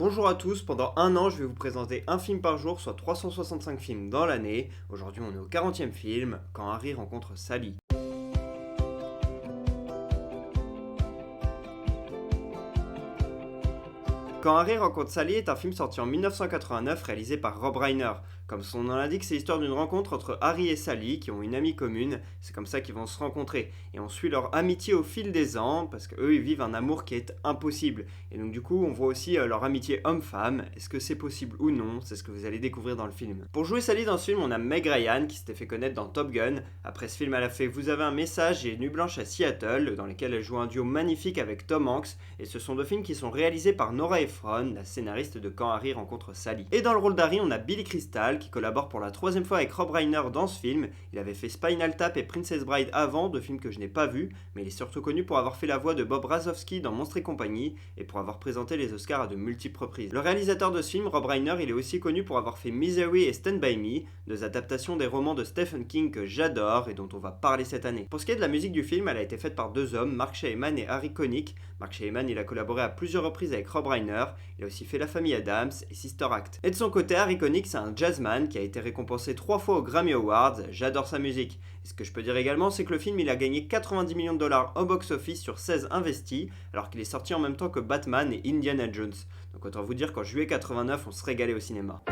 Bonjour à tous, pendant un an je vais vous présenter un film par jour, soit 365 films dans l'année. Aujourd'hui on est au 40e film, Quand Harry rencontre Sally. Quand Harry rencontre Sally est un film sorti en 1989 réalisé par Rob Reiner. Comme son nom l'indique, c'est l'histoire d'une rencontre entre Harry et Sally qui ont une amie commune, c'est comme ça qu'ils vont se rencontrer. Et on suit leur amitié au fil des ans parce qu'eux ils vivent un amour qui est impossible. Et donc du coup on voit aussi leur amitié homme-femme, est-ce que c'est possible ou non, c'est ce que vous allez découvrir dans le film. Pour jouer Sally dans ce film on a Meg Ryan qui s'était fait connaître dans Top Gun. Après ce film elle a fait Vous avez un message et Nuit blanche à Seattle dans lesquels elle joue un duo magnifique avec Tom Hanks. Et ce sont deux films qui sont réalisés par Nora Ephron, la scénariste de Quand Harry rencontre Sally. Et dans le rôle d'Harry, on a Billy Crystal qui collabore pour la troisième fois avec Rob Reiner dans ce film. Il avait fait Spinal Tap et Princess Bride avant, deux films que je n'ai pas vus, mais il est surtout connu pour avoir fait la voix de Bob Razowski dans Monstres et compagnie et pour avoir présenté les Oscars à de multiples reprises. Le réalisateur de ce film, Rob Reiner, il est aussi connu pour avoir fait Misery et Stand By Me, deux adaptations des romans de Stephen King que j'adore et dont on va parler cette année. Pour ce qui est de la musique du film, elle a été faite par deux hommes, Mark Shaiman et Harry Connick. Mark Shaiman, il a collaboré à plusieurs reprises avec Rob Reiner, il a aussi fait La Famille Adams et Sister Act. Et de son côté, Harry Connick, c'est un jazzman qui a été récompensé 3 fois aux Grammy Awards, j'adore sa musique. Et ce que je peux dire également, c'est que le film il a gagné 90 millions de dollars au box-office sur 16 investis, alors qu'il est sorti en même temps que Batman et Indiana Jones. Donc autant vous dire qu'en juillet 89, on se régalait au cinéma.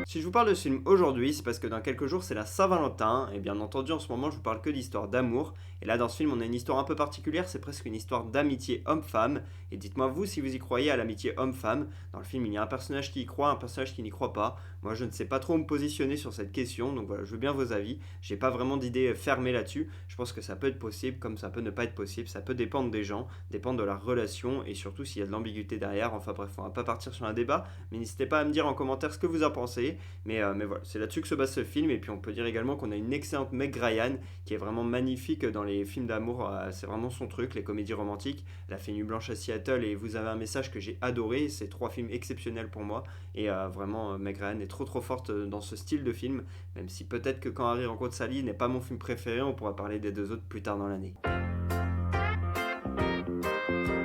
Si je vous parle de ce film aujourd'hui, c'est parce que dans quelques jours c'est la Saint-Valentin, et bien entendu en ce moment je vous parle que d'histoire d'amour, et là dans ce film on a une histoire un peu particulière, c'est presque une histoire d'amitié homme-femme, et dites-moi vous si vous y croyez à l'amitié homme-femme. Dans le film il y a un personnage qui y croit, un personnage qui n'y croit pas. Moi je ne sais pas trop me positionner sur cette question, donc voilà, je veux bien vos avis, j'ai pas vraiment d'idée fermée là-dessus, je pense que ça peut être possible comme ça peut ne pas être possible, ça peut dépendre des gens, dépendre de la relation, et surtout s'il y a de l'ambiguïté derrière, enfin bref on va pas partir sur un débat, mais n'hésitez pas à me dire en commentaire ce que vous en pensez. Mais voilà, c'est là-dessus que se base ce film. Et puis on peut dire également qu'on a une excellente Meg Ryan qui est vraiment magnifique dans les films d'amour. C'est vraiment son truc, les comédies romantiques. Elle a fait Nuit blanche à Seattle et Vous avez un message que j'ai adoré. C'est 3 films exceptionnels pour moi. Et vraiment, Meg Ryan est trop forte dans ce style de film. Même si peut-être que Quand Harry rencontre Sally n'est pas mon film préféré, on pourra parler des deux autres plus tard dans l'année.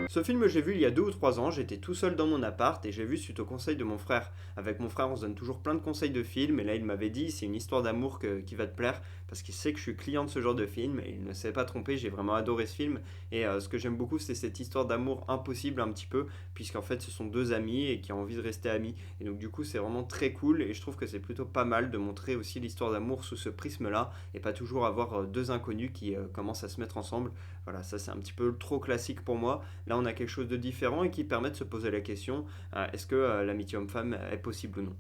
Ce film, j'ai vu il y a 2 ou 3 ans, j'étais tout seul dans mon appart et j'ai vu suite au conseil de mon frère. Avec mon frère, on se donne toujours plein de conseils de films et là, il m'avait dit c'est une histoire d'amour qui va te plaire parce qu'il sait que je suis client de ce genre de film et il ne s'est pas trompé, j'ai vraiment adoré ce film. Et ce que j'aime beaucoup, c'est cette histoire d'amour impossible un petit peu, puisqu'en fait, ce sont deux amis et qui ont envie de rester amis. Et donc, du coup, c'est vraiment très cool et je trouve que c'est plutôt pas mal de montrer aussi l'histoire d'amour sous ce prisme-là et pas toujours avoir deux inconnus qui commencent à se mettre ensemble. Voilà, ça c'est un petit peu trop classique pour moi. Là, on a quelque chose de différent et qui permet de se poser la question est-ce que l'amitié homme-femme est possible ou non.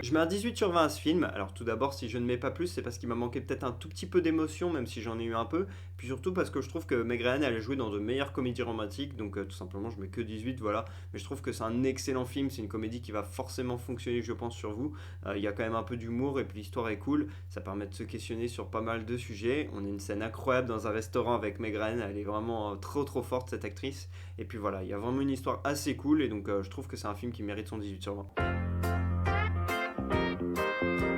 Je mets un 18 sur 20 à ce film. Alors tout d'abord, si je ne mets pas plus, c'est parce qu'il m'a manqué peut-être un tout petit peu d'émotion, même si j'en ai eu un peu. Puis surtout parce que je trouve que Meg Ryan, elle a joué dans de meilleures comédies romantiques, donc tout simplement, je mets que 18, voilà. Mais je trouve que c'est un excellent film, c'est une comédie qui va forcément fonctionner, je pense, sur vous. Il y a quand même un peu d'humour et puis l'histoire est cool. Ça permet de se questionner sur pas mal de sujets. On a une scène incroyable dans un restaurant avec Meg Ryan, elle est vraiment trop forte cette actrice. Et puis voilà, il y a vraiment une histoire assez cool et donc je trouve que c'est un film qui mérite son 18 sur 20.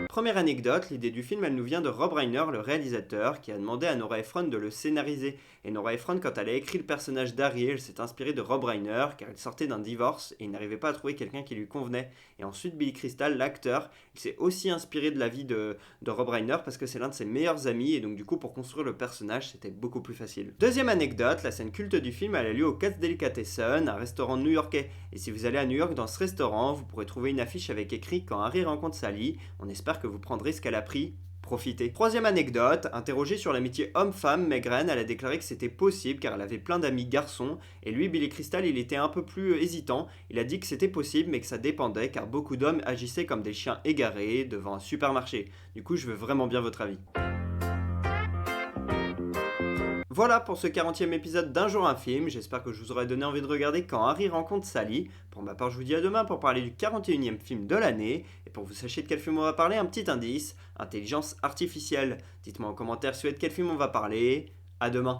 Première anecdote, l'idée du film elle nous vient de Rob Reiner, le réalisateur, qui a demandé à Nora Ephron de le scénariser. Et Nora Ephron, quand elle a écrit le personnage d'Harry, elle s'est inspirée de Rob Reiner, car elle sortait d'un divorce et il n'arrivait pas à trouver quelqu'un qui lui convenait. Et ensuite, Billy Crystal, l'acteur, il s'est aussi inspiré de la vie de Rob Reiner parce que c'est l'un de ses meilleurs amis et donc du coup pour construire le personnage c'était beaucoup plus facile. Deuxième anecdote, la scène culte du film elle a lieu au Katz Delicatessen, un restaurant new-yorkais. Et si vous allez à New York dans ce restaurant, vous pourrez trouver une affiche avec écrit Quand Harry rencontre Sally. On espère que vous prendrez ce qu'elle a pris. Profitez. Troisième anecdote, interrogée sur l'amitié homme-femme, Meg Ryan, elle a déclaré que c'était possible car elle avait plein d'amis garçons et lui, Billy Crystal, il était un peu plus hésitant. Il a dit que c'était possible mais que ça dépendait car beaucoup d'hommes agissaient comme des chiens égarés devant un supermarché. Du coup, je veux vraiment bien votre avis. Voilà pour ce 40e épisode d'Un jour un film, j'espère que je vous aurai donné envie de regarder Quand Harry rencontre Sally. Pour ma part, je vous dis à demain pour parler du 41e film de l'année, et pour que vous sachiez de quel film on va parler, un petit indice, intelligence artificielle. Dites-moi en commentaire si vous êtes quel film on va parler, à demain.